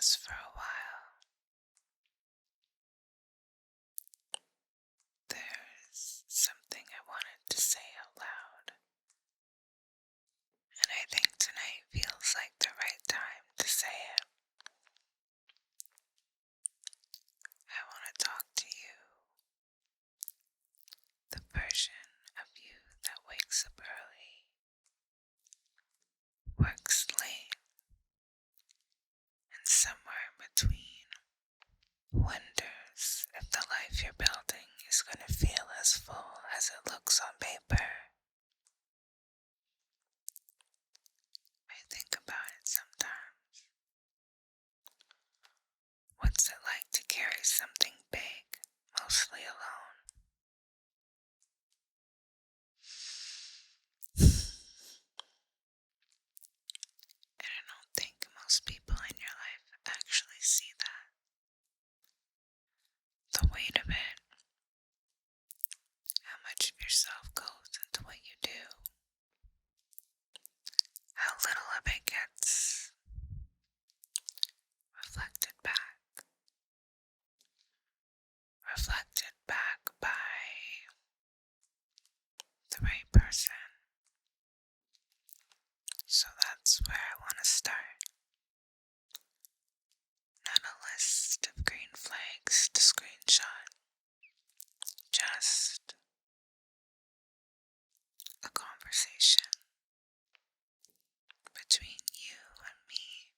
this for a while. There's something I wanted to say out loud, and I think tonight feels like the right time to say it. I want to talk to you, the version of you that wakes up early, works late, and somewhere in between wonders if the life you're building is going to feel as full as it looks on paper. I think about it sometimes. What's it like to carry something big, mostly alone? And I don't think most people in your life actually see that. The weight of it, how much of yourself goes into what you do, how little of it gets reflected back by the right person. So that's where I want to start. Not a list of green flags to screenshot, just a conversation between you and me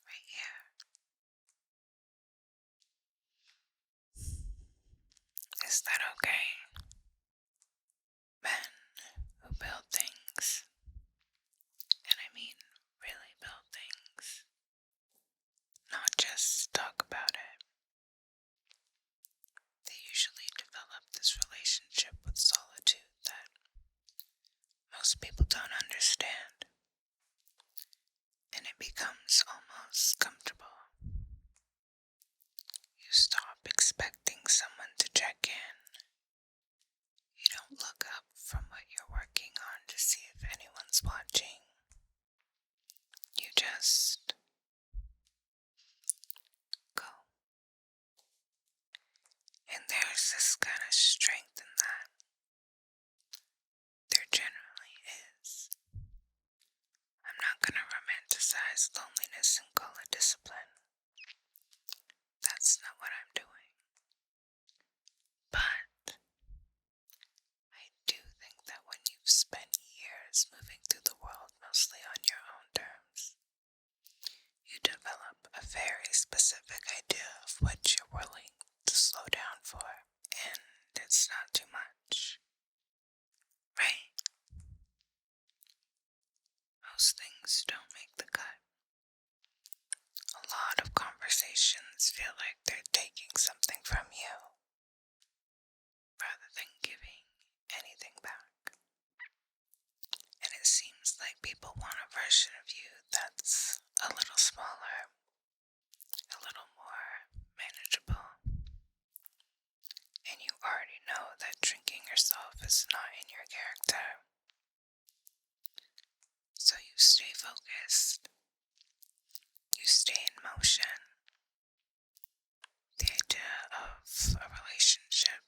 right here. Is that okay? Men who build things, and I mean really build things, not just talk about it. They usually develop this relationship with solitude that most people don't understand, and it becomes almost comfortable. You stop expecting someone to check in. You don't look up from what you're working on to see if anyone's watching. You just go. And there's this kind of strength in that. There generally is. I'm not going to romanticize loneliness and call it discipline. That's not what I'm doing. But I do think that when you've spent years moving through the world mostly on your own terms, you develop a very specific idea of what you're willing to slow down for, and it's not too much, right? Most things don't make the cut. A lot of conversations feel like they're taking something from you, rather than giving anything back. And it seems like people want a version of you that's a little smaller, a little more manageable. And you already know that drinking yourself is not in your character. So you stay focused. You stay in motion. The idea of a relationship,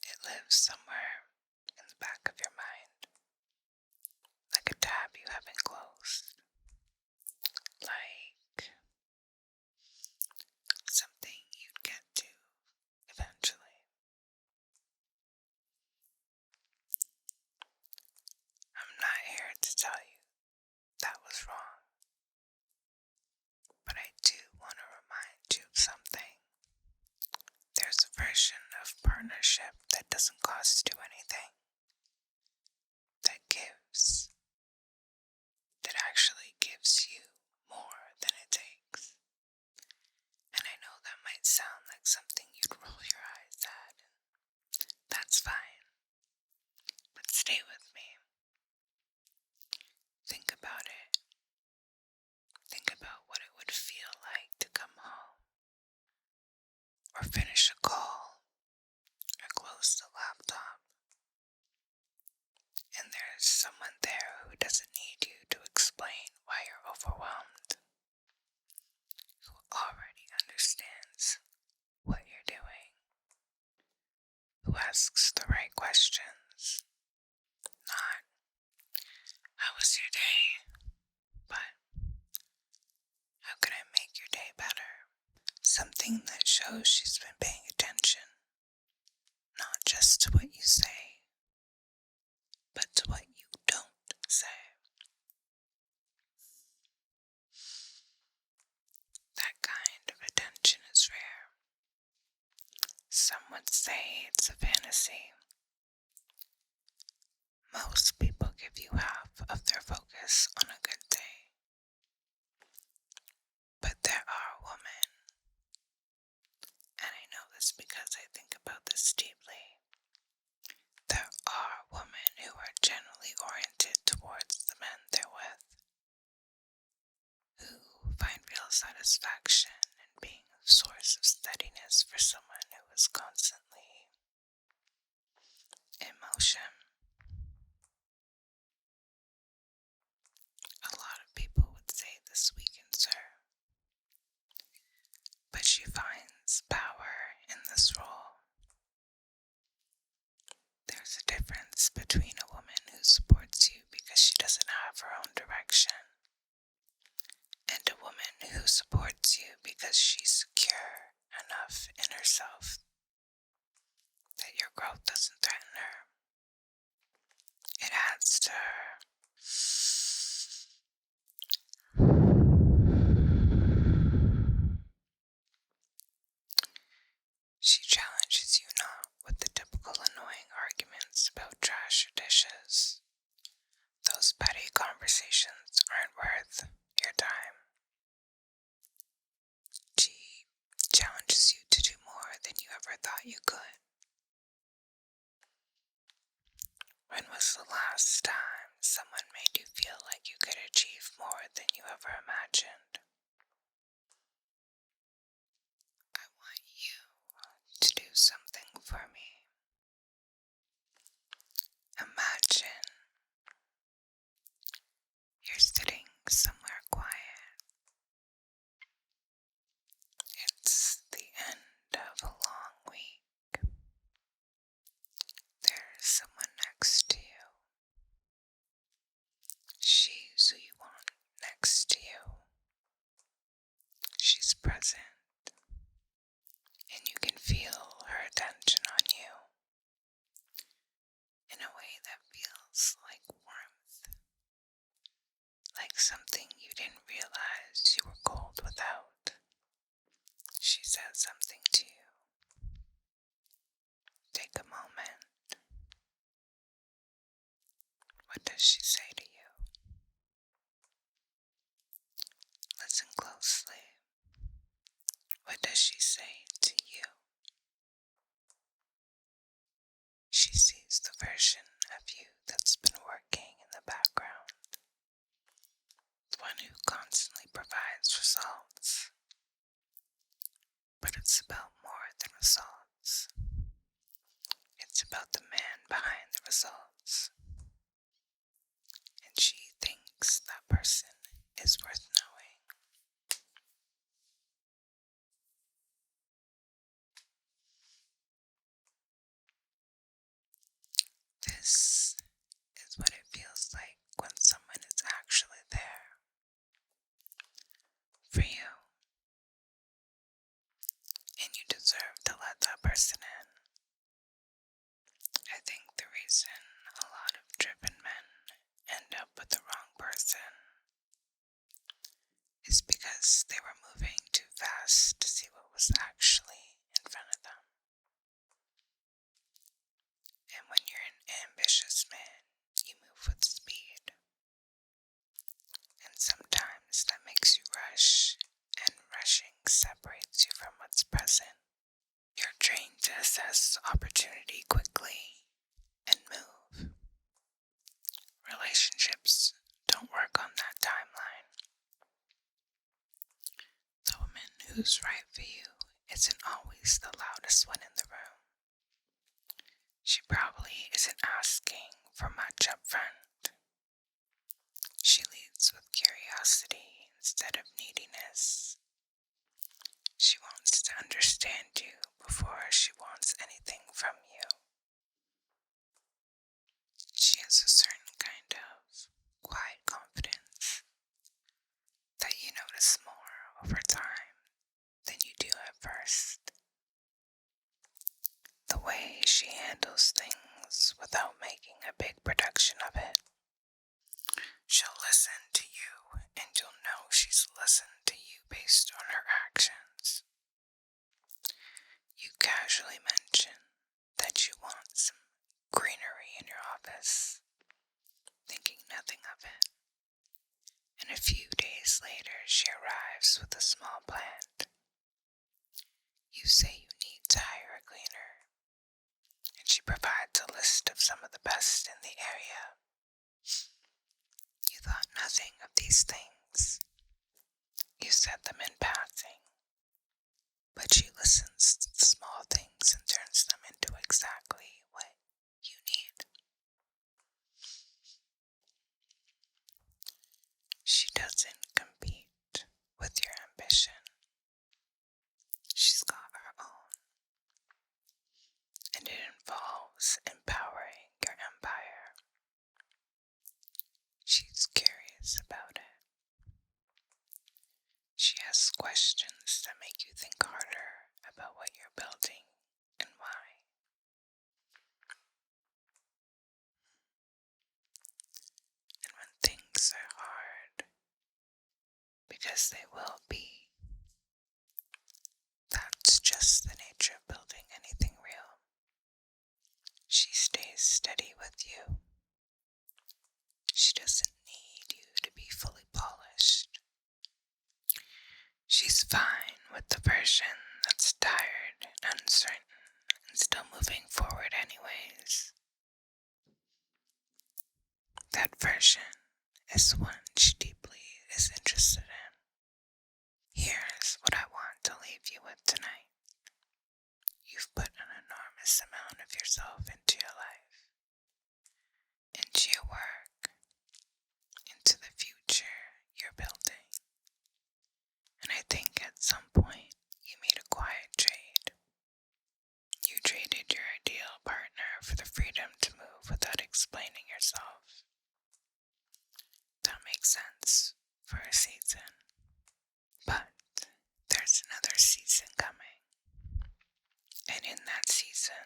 it lives somewhere in the back of your mind, like a tab you haven't closed, like something you'd get to eventually. I'm not here to tell you that was wrong, but I do want to remind you of something. There's a version of partnership that doesn't cost you anything, that gives, that actually gives you more than it takes. And I know that might sound like something you'd roll your eyes at, and that's fine, but stay with me. Think about it. Think about what it would feel like to come home, or finish a call, or close the laptop, and there's someone there who doesn't need you to explain why you're overwhelmed. asks the right questions. Not, how was your day? But, how can I make your day better? Something that shows she's been paying attention. Not just to what you say, but to what you don't say. That kind of attention is rare. Some would say it's a fantasy. Most people give you half of their focus on a good day. But there are women, and I know this because I think about this deeply. There are women who are generally oriented towards the men they're with, who find real satisfaction in being a source of steadiness for someone who is constantly in motion. A lot of people would say this weakens her, but she finds power in this role. There's a difference between a woman who supports you because she doesn't have her own direction, and a woman who supports you because she's secure enough in herself that your growth doesn't threaten her. It adds to her. She challenges you not with the typical annoying arguments about trash or dishes. Those petty conversations aren't worth your time. She challenges you to do more than you ever thought you could. When was the last time someone made you feel like you could achieve more than you ever imagined? I want you to do something for me. Imagine you're sitting somewhere quiet. It's the end of a long week. There's someone next to you. She's who you want next to you. She's present, and you can feel her attention on you in a way that feels like warmth, like something you didn't realize you were cold without. She says something to you. Take a moment. What does she say to you? Listen closely. What does she say to you? She sees the version of you that's been working in the background, the one who constantly provides results. But it's about more than results. It's about the man behind the results. And she thinks that person is worth knowing. This is what it feels like when someone is actually there for you. And you deserve to let that person in. I think the reason a lot of driven men end up with the wrong person is because they were moving too fast to see what was actually in front of them. And when you're an ambitious man, you move with speed. And sometimes that makes you rush, and rushing separates you from what's present. You're trained to assess opportunity quickly and move. Relationships don't work on that timeline. The woman who's right for you isn't always the loudest one in the room. She probably isn't asking for much up front. She leads with curiosity instead of neediness. She wants to understand you before she wants anything from you. over time than you do at first. The way she handles things without making a big production of it. She'll listen to you, and you'll know she's listened to you based on her actions. You casually mention that you want some greenery in your office, thinking nothing of it. And a few days later, she arrives with a small plant. You say you need to hire a cleaner, and she provides a list of some of the best in the area. You thought nothing of these things. You said them in passing, but she listens to the small things and turns them into exactly what you need. She doesn't compete with your ambition. She's got her own, and it involves empowering your empire. She's curious about it. She asks questions that make you think harder about what you're building and why. And when things are hard, because they will be, that's just the nature of building anything real. She stays steady with you. She doesn't need you to be fully polished. She's fine with the version that's tired and uncertain and still moving forward anyways. That version is the one she deeply is interested in. Here's what I want to leave you with tonight. You've put an enormous amount of yourself into your life, into your work, into the future you're building. And I think at some point you made a quiet trade. You traded your ideal partner for the freedom to move without explaining yourself. That makes sense for a season. But there's another season coming. And in that season,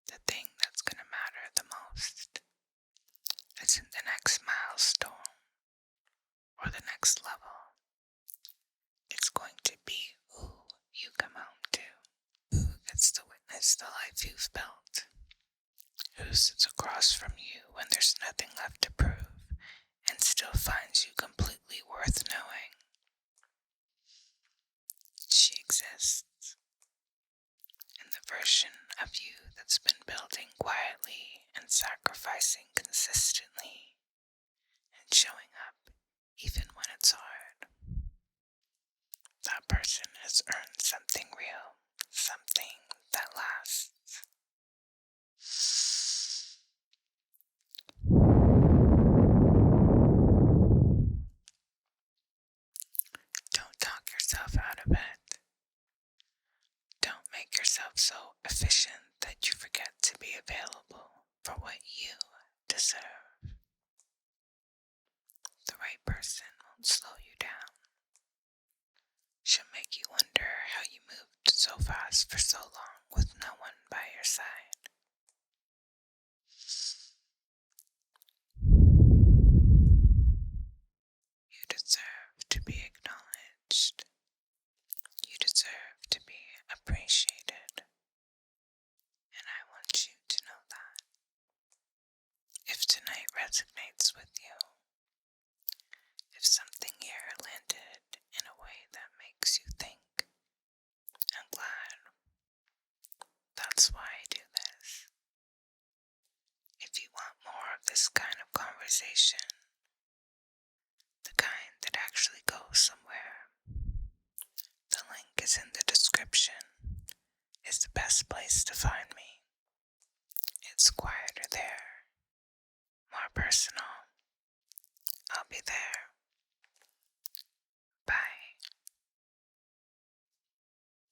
the thing that's going to matter the most isn't the next milestone or the next level. It's going to be who you come home to, who gets to witness the life you've built, who sits across from you when there's nothing left to prove and still finds you completely worth knowing. She exists, and the version of you that's been building quietly and sacrificing consistently and showing up even when it's hard. That person has earned something real, something that lasts. Don't talk yourself out of it. Don't make yourself so efficient that you forget to be available for what you deserve. The right person won't slow you down. She'll make you wonder how you moved so fast for so long with no one by your side. You deserve to be acknowledged. You deserve to be appreciated. And I want you to know that. If tonight resonates with you, if something here landed in a way that makes you think, I'm glad. That's why I do this. If you want more of this kind of conversation, the kind that actually goes somewhere, the link is in the description. It's the best place to find me. It's quieter there, more personal. I'll be there.